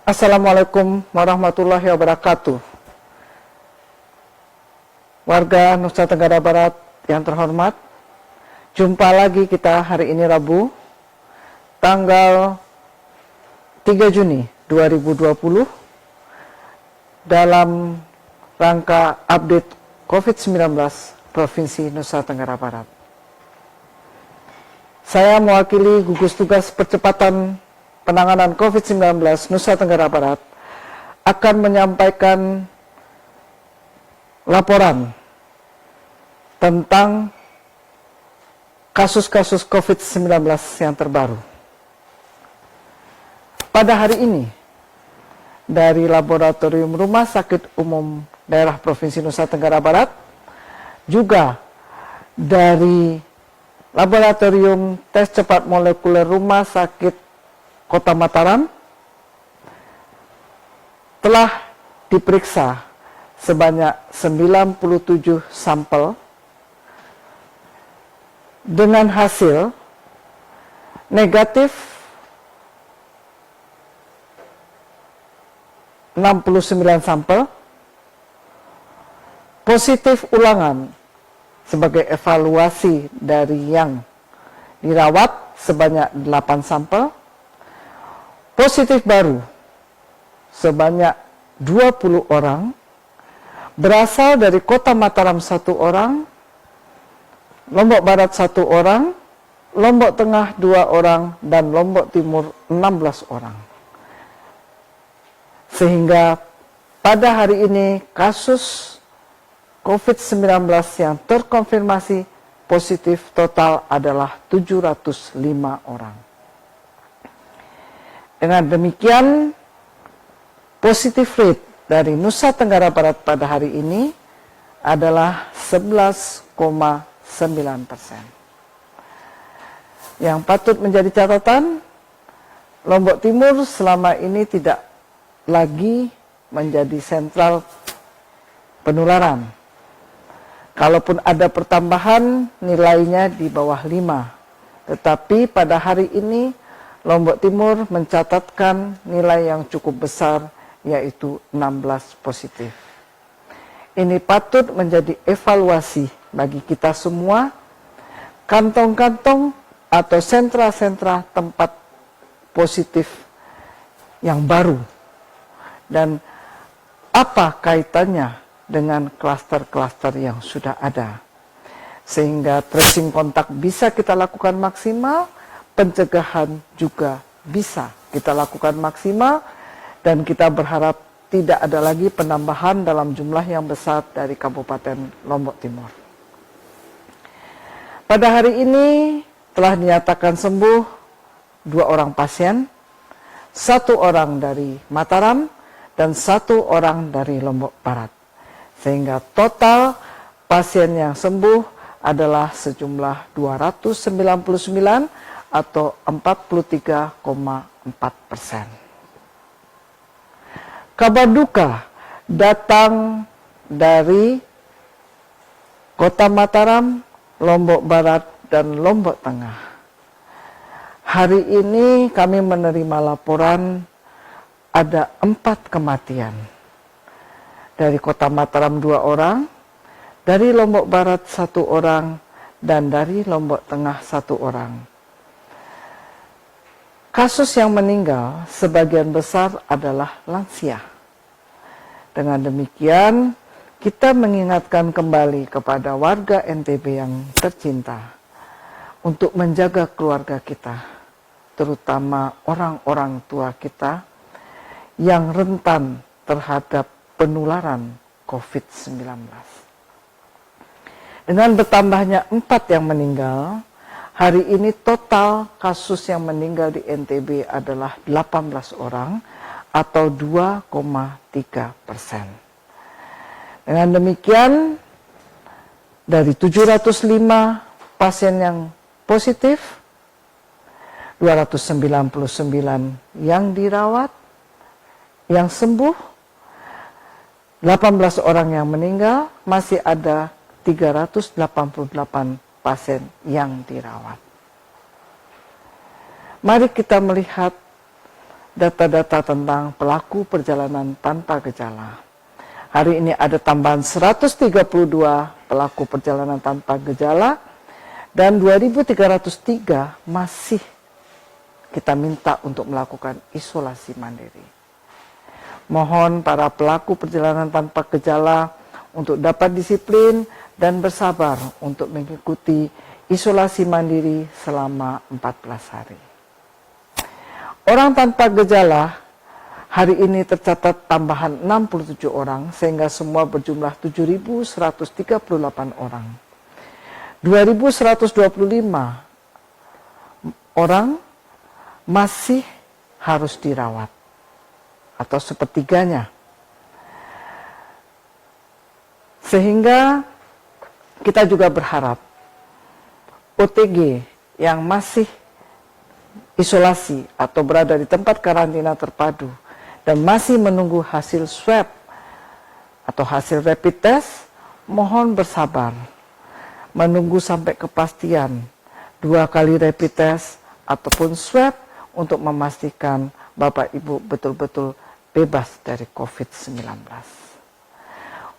Assalamualaikum warahmatullahi wabarakatuh. Warga Nusa Tenggara Barat yang terhormat, jumpa lagi kita hari ini Rabu, tanggal 3 Juni 2020 dalam rangka update COVID-19 Provinsi Nusa Tenggara Barat. Saya mewakili gugus tugas percepatan penanganan COVID-19 Nusa Tenggara Barat akan menyampaikan laporan tentang kasus-kasus COVID-19 yang terbaru. Pada hari ini, dari Laboratorium Rumah Sakit Umum Daerah Provinsi Nusa Tenggara Barat, juga dari Laboratorium Tes Cepat Molekuler Rumah Sakit Kota Mataram, telah diperiksa sebanyak 97 sampel dengan hasil negatif 69 sampel, positif ulangan sebagai evaluasi dari yang dirawat sebanyak 8 sampel, positif baru sebanyak 20 orang, berasal dari Kota Mataram 1 orang, Lombok Barat 1 orang, Lombok Tengah 2 orang, dan Lombok Timur 16 orang. Sehingga pada hari ini kasus COVID-19 yang terkonfirmasi positif total adalah 705 orang. Dengan demikian, positif rate dari Nusa Tenggara Barat pada hari ini adalah 11,9%. Yang patut menjadi catatan, Lombok Timur selama ini tidak lagi menjadi sentral penularan. Kalaupun ada pertambahan, nilainya di bawah 5. Tetapi pada hari ini, Lombok Timur mencatatkan nilai yang cukup besar, yaitu 16 positif. Ini patut menjadi evaluasi bagi kita semua, kantong-kantong atau sentra-sentra tempat positif yang baru, dan apa kaitannya dengan klaster-klaster yang sudah ada. Sehingga tracing kontak bisa kita lakukan maksimal, pencegahan juga bisa kita lakukan maksimal, dan kita berharap tidak ada lagi penambahan dalam jumlah yang besar dari Kabupaten Lombok Timur. Pada hari ini telah dinyatakan sembuh 2 orang pasien, 1 orang dari Mataram dan 1 orang dari Lombok Barat. Sehingga total pasien yang sembuh adalah sejumlah 299 atau 43,4%. Kabar duka datang dari Kota Mataram, Lombok Barat, dan Lombok Tengah. Hari ini kami menerima laporan ada 4 kematian. Dari Kota Mataram 2 orang, dari Lombok Barat 1 orang, dan dari Lombok Tengah 1 orang. Kasus yang meninggal sebagian besar adalah lansia. Dengan demikian, kita mengingatkan kembali kepada warga NTB yang tercinta untuk menjaga keluarga kita, terutama orang-orang tua kita yang rentan terhadap penularan COVID-19. Dengan bertambahnya 4 yang meninggal, hari ini total kasus yang meninggal di NTB adalah 18 orang atau 2,3%. Dengan demikian, dari 705 pasien yang positif, 299 yang dirawat, yang sembuh, 18 orang yang meninggal, masih ada 388 pasien yang dirawat. Mari kita melihat data-data tentang pelaku perjalanan tanpa gejala. Hari ini ada tambahan 132 pelaku perjalanan tanpa gejala dan 2.303 masih kita minta untuk melakukan isolasi mandiri. Mohon para pelaku perjalanan tanpa gejala untuk dapat disiplin dan bersabar untuk mengikuti isolasi mandiri selama 14 hari. Orang tanpa gejala hari ini tercatat tambahan 67 orang sehingga semua berjumlah 7.138 orang. 2.125 orang masih harus dirawat atau sepertiganya. Sehingga kita juga berharap OTG yang masih isolasi atau berada di tempat karantina terpadu dan masih menunggu hasil swab atau hasil rapid test, mohon bersabar menunggu sampai kepastian 2 kali rapid test ataupun swab untuk memastikan Bapak Ibu betul-betul bebas dari COVID-19.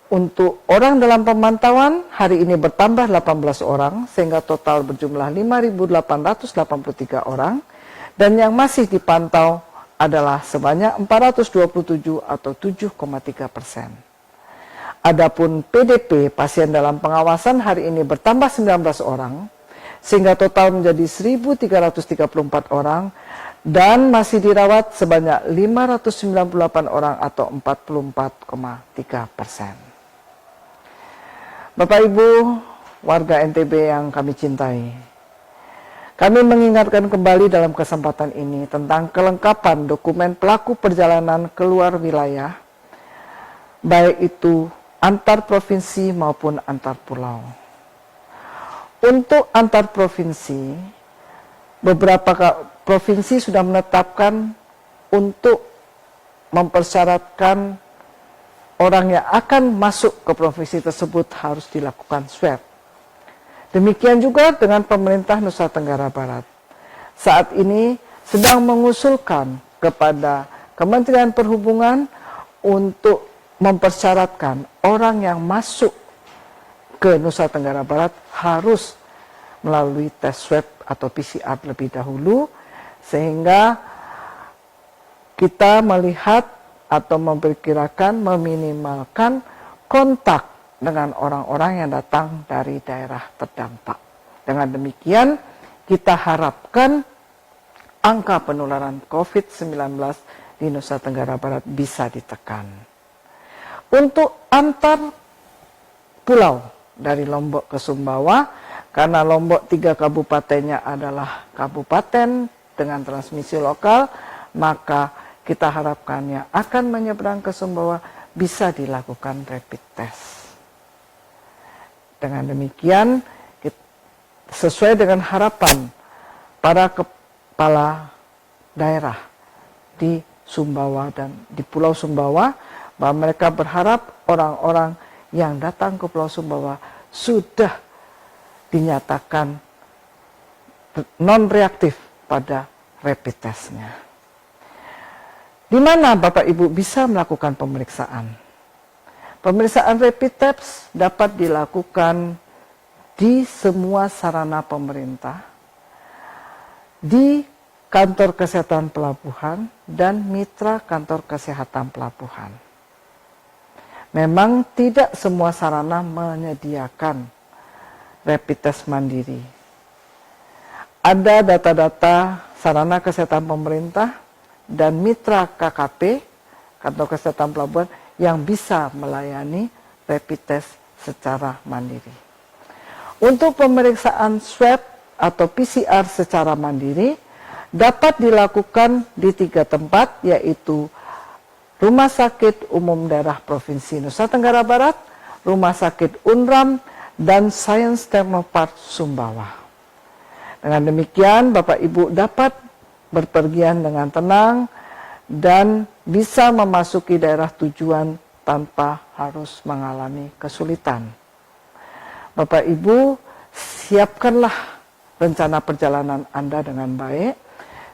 Untuk orang dalam pemantauan, hari ini bertambah 18 orang, sehingga total berjumlah 5.883 orang, dan yang masih dipantau adalah sebanyak 427 atau 7,3%. Adapun PDP, pasien dalam pengawasan, hari ini bertambah 19 orang, sehingga total menjadi 1.334 orang, dan masih dirawat sebanyak 598 orang atau 44,3%. Bapak Ibu, warga NTB yang kami cintai, kami mengingatkan kembali dalam kesempatan ini tentang kelengkapan dokumen pelaku perjalanan keluar wilayah, baik itu antar provinsi maupun antar pulau. Untuk antar provinsi, beberapa provinsi sudah menetapkan untuk mempersyaratkan orang yang akan masuk ke provinsi tersebut harus dilakukan swab. Demikian juga dengan pemerintah Nusa Tenggara Barat. Saat ini sedang mengusulkan kepada Kementerian Perhubungan untuk mempersyaratkan orang yang masuk ke Nusa Tenggara Barat harus melalui tes swab atau PCR lebih dahulu, sehingga kita melihat atau memperkirakan meminimalkan kontak dengan orang-orang yang datang dari daerah terdampak. Dengan demikian, kita harapkan angka penularan COVID-19 di Nusa Tenggara Barat bisa ditekan. Untuk antar pulau dari Lombok ke Sumbawa, karena Lombok 3 kabupatennya adalah kabupaten dengan transmisi lokal, maka kita harapkan yang akan menyeberang ke Sumbawa bisa dilakukan rapid test. Dengan demikian, sesuai dengan harapan para kepala daerah di Sumbawa dan di Pulau Sumbawa, bahwa mereka berharap orang-orang yang datang ke Pulau Sumbawa sudah dinyatakan non-reaktif pada rapid testnya. Di mana Bapak Ibu bisa melakukan pemeriksaan? Pemeriksaan rapid test dapat dilakukan di semua sarana pemerintah, di kantor kesehatan pelabuhan, dan mitra kantor kesehatan pelabuhan. Memang tidak semua sarana menyediakan rapid test mandiri. Ada data-data sarana kesehatan pemerintah dan mitra KKP, kantor kesehatan pelabuhan, yang bisa melayani rapid test secara mandiri. Untuk pemeriksaan swab atau PCR secara mandiri dapat dilakukan di 3 tempat, yaitu Rumah Sakit Umum Daerah Provinsi Nusa Tenggara Barat, Rumah Sakit UNRAM, dan Science Technopark Sumbawa. Dengan demikian, Bapak Ibu dapat berpergian dengan tenang dan bisa memasuki daerah tujuan tanpa harus mengalami kesulitan. Bapak Ibu, siapkanlah rencana perjalanan Anda dengan baik,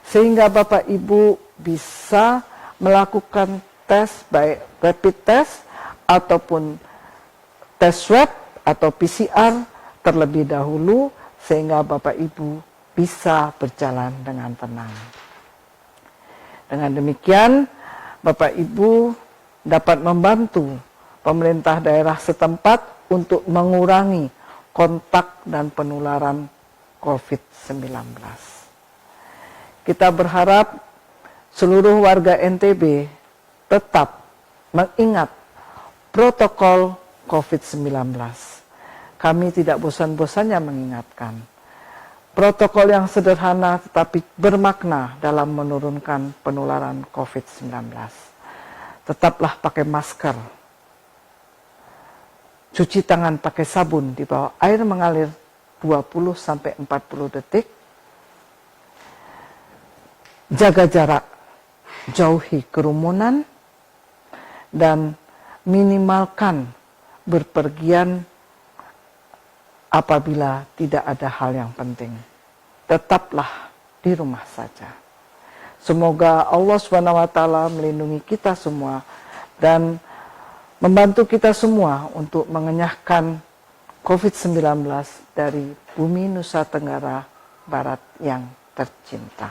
sehingga Bapak Ibu bisa melakukan tes, baik rapid test ataupun tes swab atau PCR terlebih dahulu, sehingga Bapak Ibu bisa berjalan dengan tenang. Dengan demikian, Bapak Ibu dapat membantu pemerintah daerah setempat untuk mengurangi kontak dan penularan COVID-19. Kita berharap seluruh warga NTB tetap mengingat protokol COVID-19. Kami tidak bosan-bosannya mengingatkan. Protokol yang sederhana tetapi bermakna dalam menurunkan penularan COVID-19. Tetaplah pakai masker. Cuci tangan pakai sabun di bawah air mengalir 20-40 detik. Jaga jarak, jauhi kerumunan, dan minimalkan berpergian apabila tidak ada hal yang penting. Tetaplah di rumah saja. Semoga Allah SWT melindungi kita semua dan membantu kita semua untuk mengenyahkan COVID-19 dari bumi Nusa Tenggara Barat yang tercinta.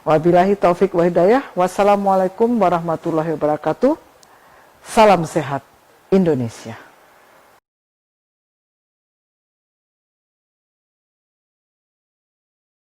Wabillahi taufik wa hidayah. Wassalamualaikum warahmatullahi wabarakatuh. Salam sehat Indonesia.